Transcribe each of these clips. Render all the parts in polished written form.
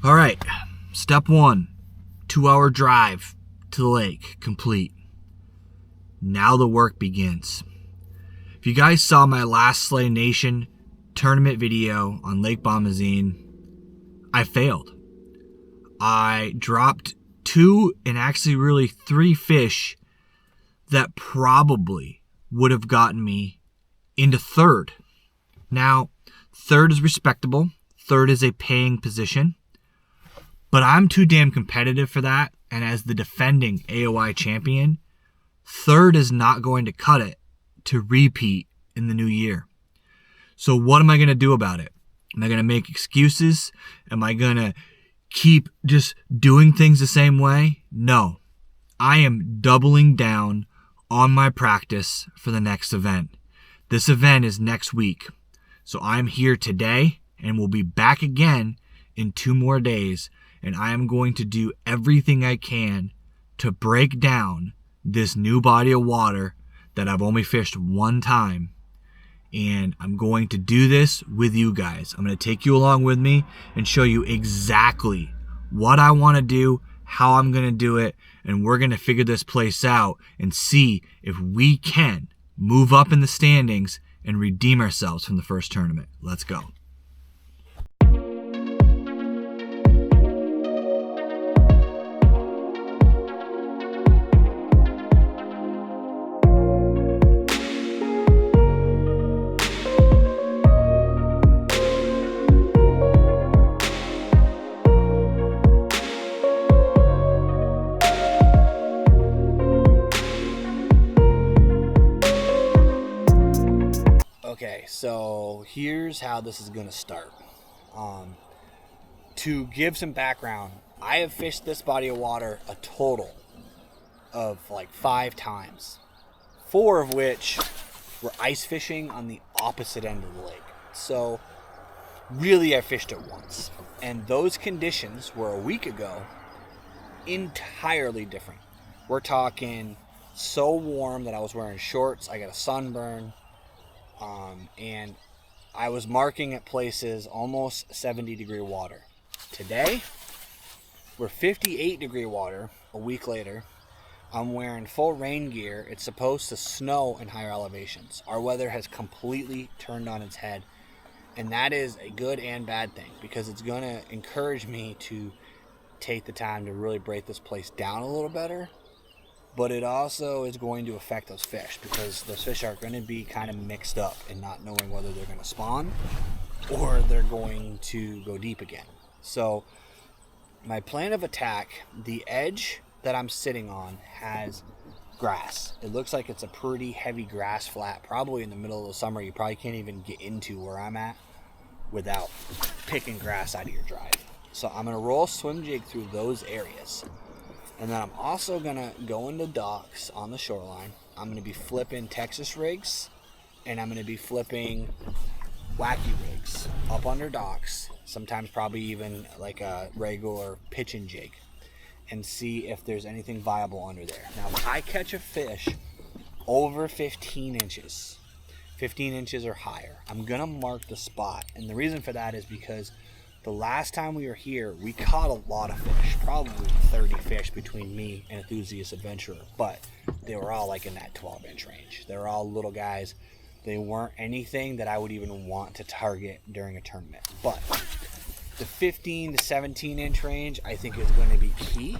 All right, step 1, 2-hour drive to the lake, complete. Now the work begins. If you guys saw my last Slay Nation tournament video on Lake Bomazene, I failed. I dropped 2 and actually really 3 fish that probably would have gotten me into third. Now, third is respectable. Third is a paying position. But I'm too damn competitive for that. And as the defending AOI champion, third is not going to cut it to repeat in the new year. So what am I going to do about it? Am I going to make excuses? Am I going to keep just doing things the same way? No. I am doubling down on my practice for the next event. This event is next week. So I'm here today and we'll be back again in 2 more days. And I am going to do everything I can to break down this new body of water that I've only fished 1 time. And I'm going to do this with you guys. I'm going to take you along with me and show you exactly what I want to do, how I'm going to do it, and we're going to figure this place out and see if we can move up in the standings and redeem ourselves from the first tournament. Let's go. Okay, so here's how this is going to start. To give some background, I have fished this body of water a total of like 5 times, 4 of which were ice fishing on the opposite end of the lake. So really I fished it once. And those conditions were a week ago entirely different. We're talking so warm that I was wearing shorts, I got a sunburn. And I was marking at places almost 70-degree water. Today, we're 58-degree water a week later. I'm wearing full rain gear. It's supposed to snow in higher elevations. Our weather has completely turned on its head. And that is a good and bad thing because it's going to encourage me to take the time to really break this place down a little better. But it also is going to affect those fish because those fish are going to be kind of mixed up and not knowing whether they're going to spawn or they're going to go deep again. So my plan of attack, the edge that I'm sitting on has grass. It looks like it's a pretty heavy grass flat. Probably in the middle of the summer, you probably can't even get into where I'm at without picking grass out of your drive. So I'm going to roll a swim jig through those areas. And then I'm also going to go into docks on the shoreline. I'm going to be flipping Texas rigs, and I'm going to be flipping wacky rigs up under docks, sometimes probably even like a regular pitching jig, and see if there's anything viable under there. Now, if I catch a fish over 15 inches or higher, I'm going to mark the spot. And the reason for that is because the last time we were here, we caught a lot of fish, probably 30 fish between me and Enthusiast Adventurer, but they were all like in that 12-inch range. They were all little guys. They weren't anything that I would even want to target during a tournament. But the 15 to 17-inch range, I think, is going to be key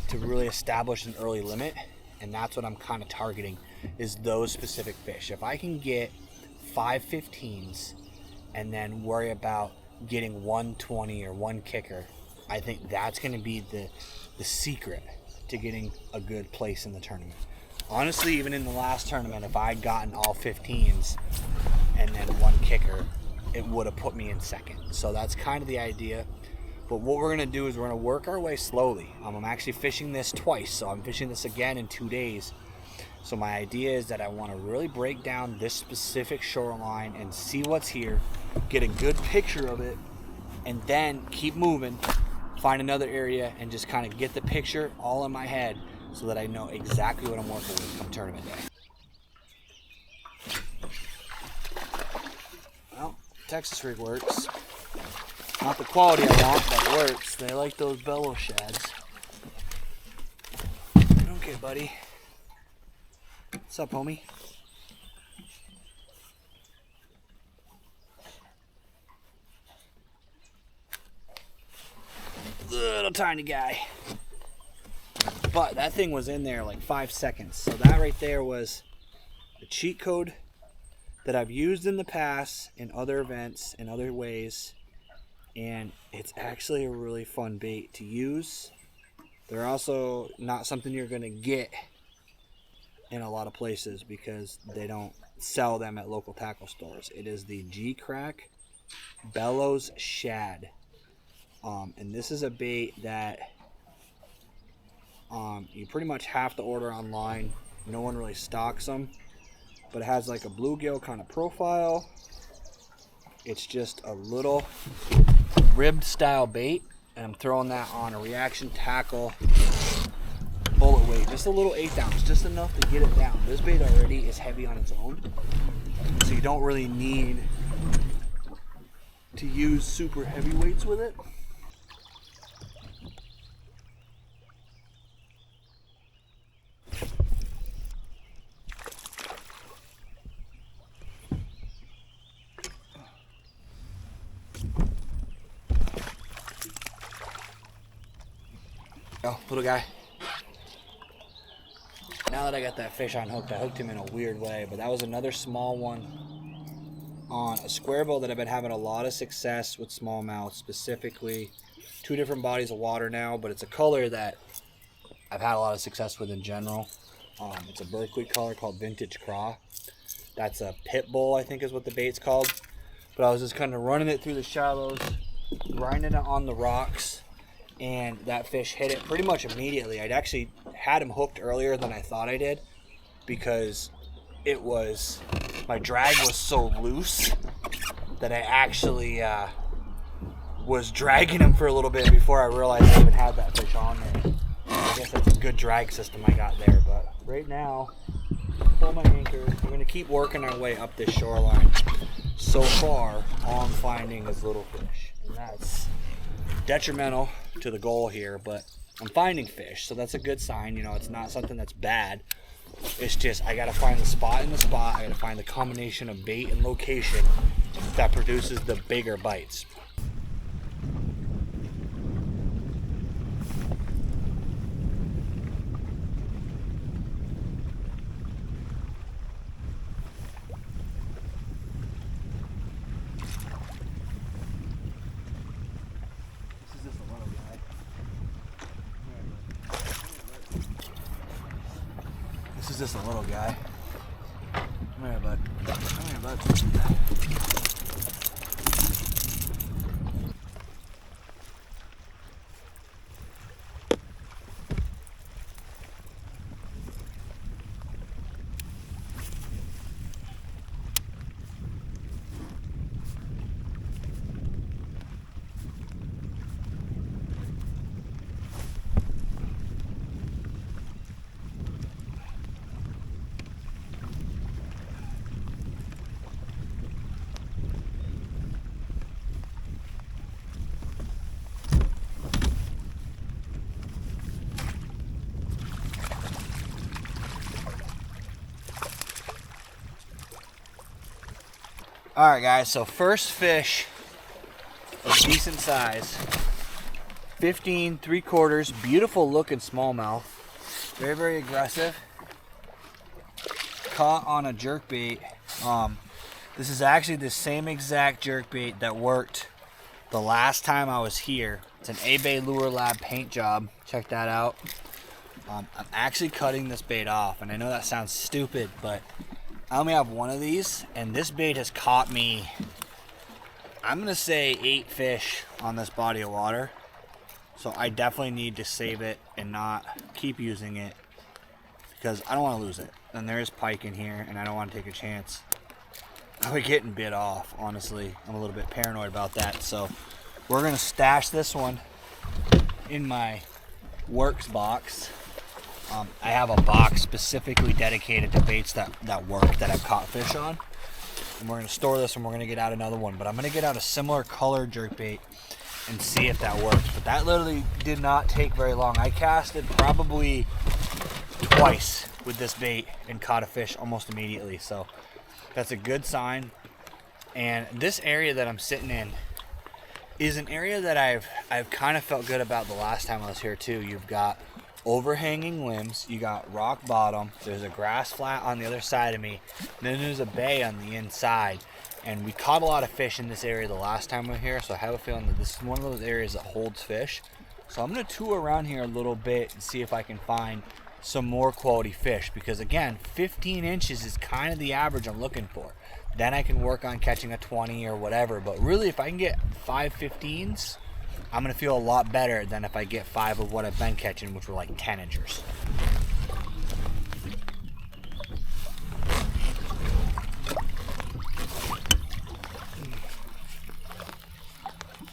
to really establish an early limit, and that's what I'm kind of targeting, is those specific fish. If I can get 5 15s and then worry about getting 120 or 1 kicker, I think that's going to be the secret to getting a good place in the tournament. Honestly, even in the last tournament, if I'd gotten all 15s and then 1 kicker, it would have put me in second. So that's kind of the idea. But what we're going to do is we're going to work our way slowly. I'm actually fishing this twice, so I'm fishing this again in 2 days. So my idea is that I want to really break down this specific shoreline and see what's here, get a good picture of it, and then keep moving, find another area, and just kind of get the picture all in my head so that I know exactly what I'm working with come tournament day. Well, Texas rig works. Not the quality I want, but works. They like those bellow shads. Okay, buddy. What's up, homie? Little tiny guy. But that thing was in there like 5 seconds. So that right there was a cheat code that I've used in the past in other events, in other ways. And it's actually a really fun bait to use. They're also not something you're going to get in a lot of places because they don't sell them at local tackle stores. It is the G-Crack Bellows Shad. And this is a bait that you pretty much have to order online. No one really stocks them. But it has like a bluegill kind of profile. It's just a little ribbed style bait. And I'm throwing that on a reaction tackle bullet weight. Just a little 1/8 ounce. Just enough to get it down. This bait already is heavy on its own. So you don't really need to use super heavy weights with it. Oh, little guy. Now that I got that fish unhooked, I hooked him in a weird way, but that was another small one on a square bill that I've been having a lot of success with smallmouth, specifically 2 different bodies of water now, but it's a color that I've had a lot of success with in general. It's a Berkeley color called Vintage Craw. That's a pit bull, I think is what the bait's called. But I was just kind of running it through the shallows, grinding it on the rocks, and that fish hit it pretty much immediately. I'd actually had him hooked earlier than I thought I did because it was, my drag was so loose that I actually was dragging him for a little bit before I realized I even had that fish on there. I guess that's a good drag system I got there, but right now, pull my anchor. We're gonna keep working our way up this shoreline. So far, all I'm finding is little fish, and that's detrimental to the goal here, but I'm finding fish, so that's a good sign. You know, it's not something that's bad. It's just I gotta find the spot in the spot. I gotta find the combination of bait and location that produces the bigger bites. This is just a little guy. Come here, bud. Come here, bud. All right, guys, so first fish of decent size, 15 3/4, beautiful looking smallmouth, very, very aggressive, caught on a jerkbait. This is actually the same exact jerkbait that worked the last time I was here. It's an A-Bay Lure Lab paint job, check that out. I'm actually cutting this bait off, and I know that sounds stupid, but I only have one of these, and this bait has caught me, I'm gonna say 8 fish on this body of water. So I definitely need to save it and not keep using it because I don't want to lose it. And there is pike in here, and I don't want to take a chance of it getting bit off, honestly. I'm a little bit paranoid about that. So we're gonna stash this one in my works box. I have a box specifically dedicated to baits that work, that I've caught fish on. and we're going to store this and we're going to get out another one. But I'm going to get out a similar color jerkbait and see if that works. But that literally did not take very long. I casted probably twice with this bait and caught a fish almost immediately. So that's a good sign. And this area that I'm sitting in is an area that I've kind of felt good about the last time I was here too. You've got overhanging limbs, you got rock bottom, there's a grass flat on the other side of me, then there's a bay on the inside. And we caught a lot of fish in this area the last time we were here, so I have a feeling that this is one of those areas that holds fish. So I'm going to tour around here a little bit and see if I can find some more quality fish, because again, 15 inches is kind of the average I'm looking for. Then I can work on catching a 20 or whatever, but really if I can get 5 15s, I'm going to feel a lot better than if I get 5 of what I've been catching, which were like 10 inchers.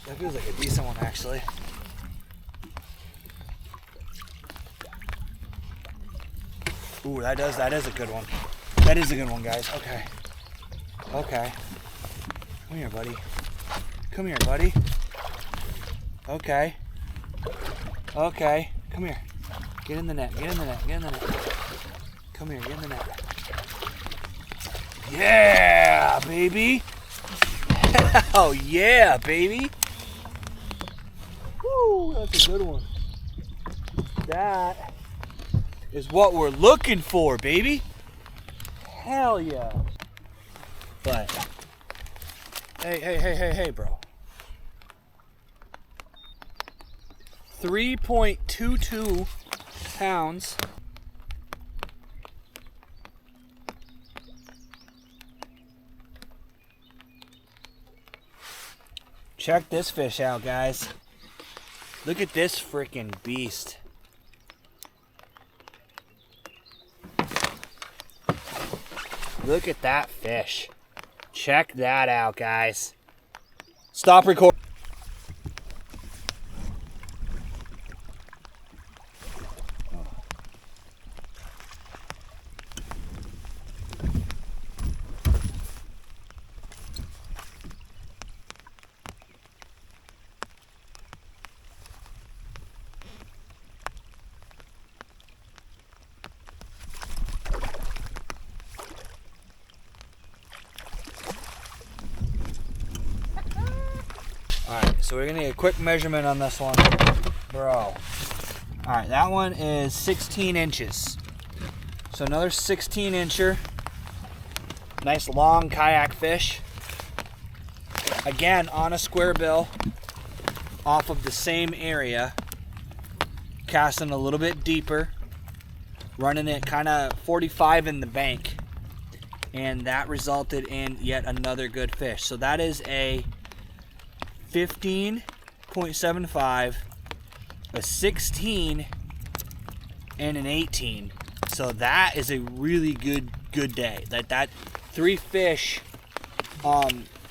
That feels like a decent one, actually. Ooh, that is a good one. That is a good one, guys. Okay. Okay. Come here, buddy. Come here, buddy. Okay. Okay. Come here. Get in the net. Get in the net. Get in the net. Come here. Get in the net. Yeah, baby. Hell yeah, baby. Woo, that's a good one. That is what we're looking for, baby. Hell yeah. But hey, bro. 3.22 pounds. Check this fish out, guys. Look at this freaking beast. Look at that fish. Check that out, guys. Stop recording. Alright, so we're gonna get a quick measurement on this one. Bro. Alright, that one is 16 inches. So another 16 incher. Nice long kayak fish. Again, on a square bill, off of the same area. Casting a little bit deeper. Running it kind of 45 in the bank. And that resulted in yet another good fish. So that is a 15.75, a 16, and an 18. So that is a really good day. That 3 fish,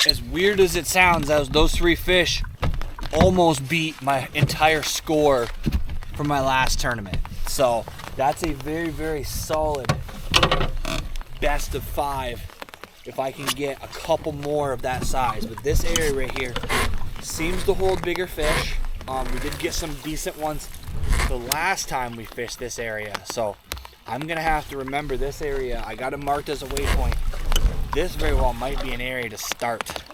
as weird as it sounds, those 3 fish almost beat my entire score from my last tournament. So that's a very, very solid best of 5 if I can get a couple more of that size. But this area right here seems to hold bigger fish. We did get some decent ones the last time we fished this area, so I'm gonna have to remember this area. I got it marked as a waypoint. This very well might be an area to start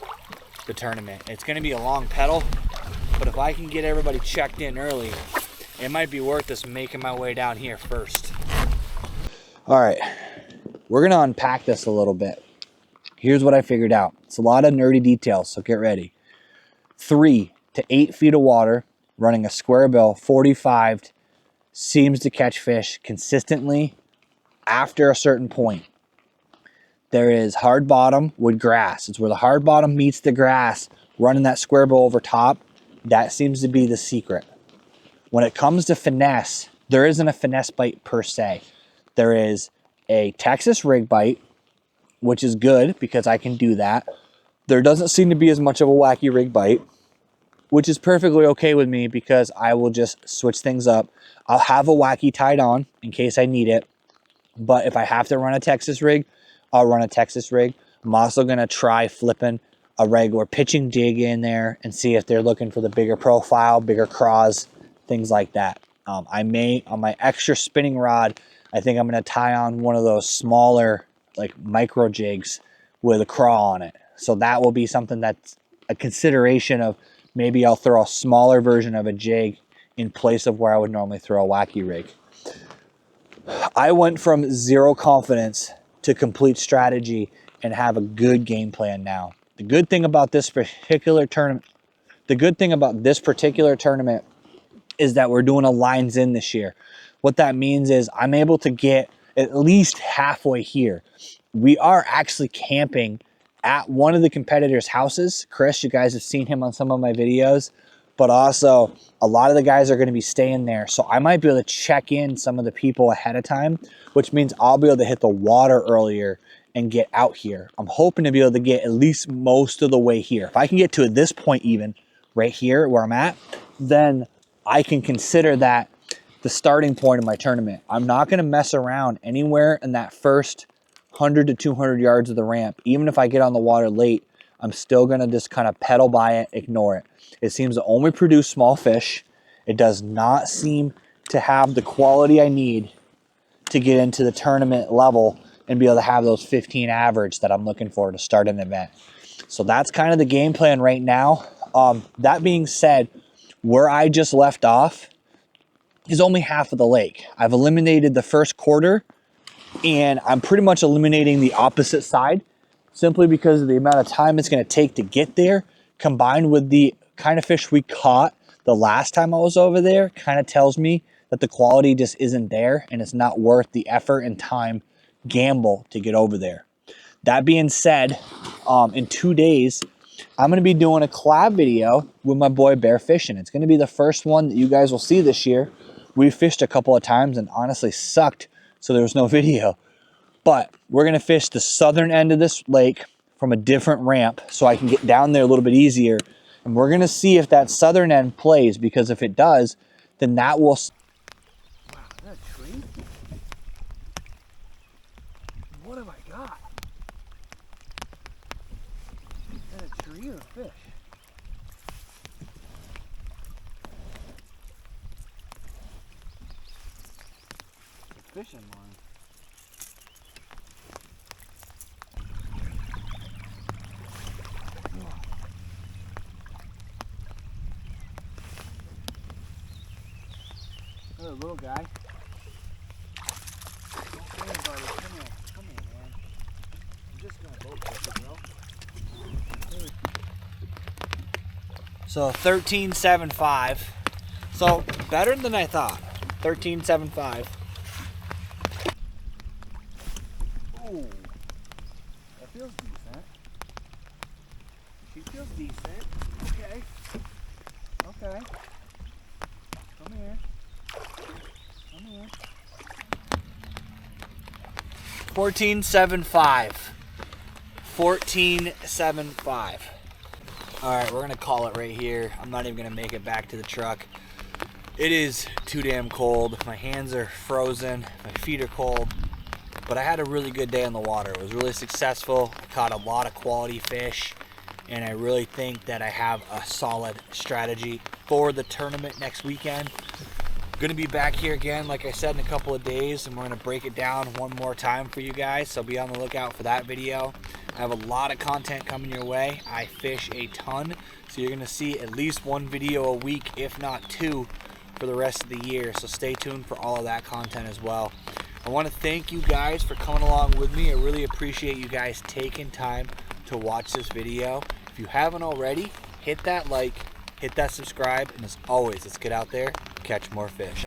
the tournament. It's gonna be a long pedal, but if I can get everybody checked in early, it might be worth us making my way down here first. All right, we're gonna unpack this a little bit. Here's what I figured out. It's a lot of nerdy details, so get ready. 3 to 8 feet of water, running a square bill, 45, seems to catch fish consistently after a certain point. There is hard bottom with grass. It's where the hard bottom meets the grass, running that square bill over top. That seems to be the secret. When it comes to finesse, there isn't a finesse bite per se. There is a Texas rig bite, which is good because I can do that. There doesn't seem to be as much of a wacky rig bite, which is perfectly okay with me because I will just switch things up. I'll have a wacky tied on in case I need it. But if I have to run a Texas rig, I'll run a Texas rig. I'm also going to try flipping a regular pitching jig in there and see if they're looking for the bigger profile, bigger craws, things like that. I may, on my extra spinning rod, I think I'm going to tie on one of those smaller like micro jigs with a craw on it. So that will be something that's a consideration of maybe I'll throw a smaller version of a jig in place of where I would normally throw a wacky rig. I went from zero confidence to complete strategy and have a good game plan now. The good thing about this particular tournament is that we're doing a lines in this year. What that means is I'm able to get at least halfway here. We are actually camping at one of the competitors' houses. Chris, you guys have seen him on some of my videos, but also a lot of the guys are going to be staying there. So I might be able to check in some of the people ahead of time, which means I'll be able to hit the water earlier and get out here. I'm hoping to be able to get at least most of the way here. If I can get to this point even, right here where I'm at, then I can consider that the starting point of my tournament. I'm not going to mess around anywhere in that first 100 to 200 yards of the ramp. Even if I get on the water late, I'm still going to just kind of pedal by it, ignore it. It seems to only produce small fish. It does not seem to have the quality I need to get into the tournament level and be able to have those 15 average that I'm looking for to start an event. So that's kind of the game plan right now. That being said, where I just left off is only half of the lake. I've eliminated the first quarter and I'm pretty much eliminating the opposite side simply because of the amount of time it's going to take to get there, combined with the kind of fish we caught the last time I was over there. Kind of tells me that the quality just isn't there and it's not worth the effort and time gamble to get over there. That being said, in 2 days, I'm going to be doing a collab video with my boy Bear Fishing. It's going to be the first one that you guys will see this year. We fished a couple of times and honestly sucked, so there was no video. But we're going to fish the southern end of this lake from a different ramp so I can get down there a little bit easier. And we're going to see if that southern end plays, because if it does, then that will... Wow, is that a tree? What have I got? Is that a tree or a fish? It's a fishing line. Another little guy. Don't worry about it. Come here, man. I'm just gonna boat fish it, bro. So 13.75. So better than I thought. 13.75. Oh, that feels decent. She feels decent. Okay. Okay. Come here. Come here. 14.75. 14.75. All right, we're gonna call it right here. I'm not even gonna make it back to the truck. It is too damn cold. My hands are frozen. My feet are cold. But I had a really good day on the water. It was really successful. I caught a lot of quality fish, and I really think that I have a solid strategy for the tournament next weekend. Gonna be back here again, like I said, in a couple of days, and we're gonna break it down one more time for you guys, so be on the lookout for that video. I have a lot of content coming your way. I fish a ton, so you're gonna see at least one video a week, if not two, for the rest of the year, so stay tuned for all of that content as well. I want to thank you guys for coming along with me. I really appreciate you guys taking time to watch this video. If you haven't already, hit that like, hit that subscribe, and as always, let's get out there, catch more fish.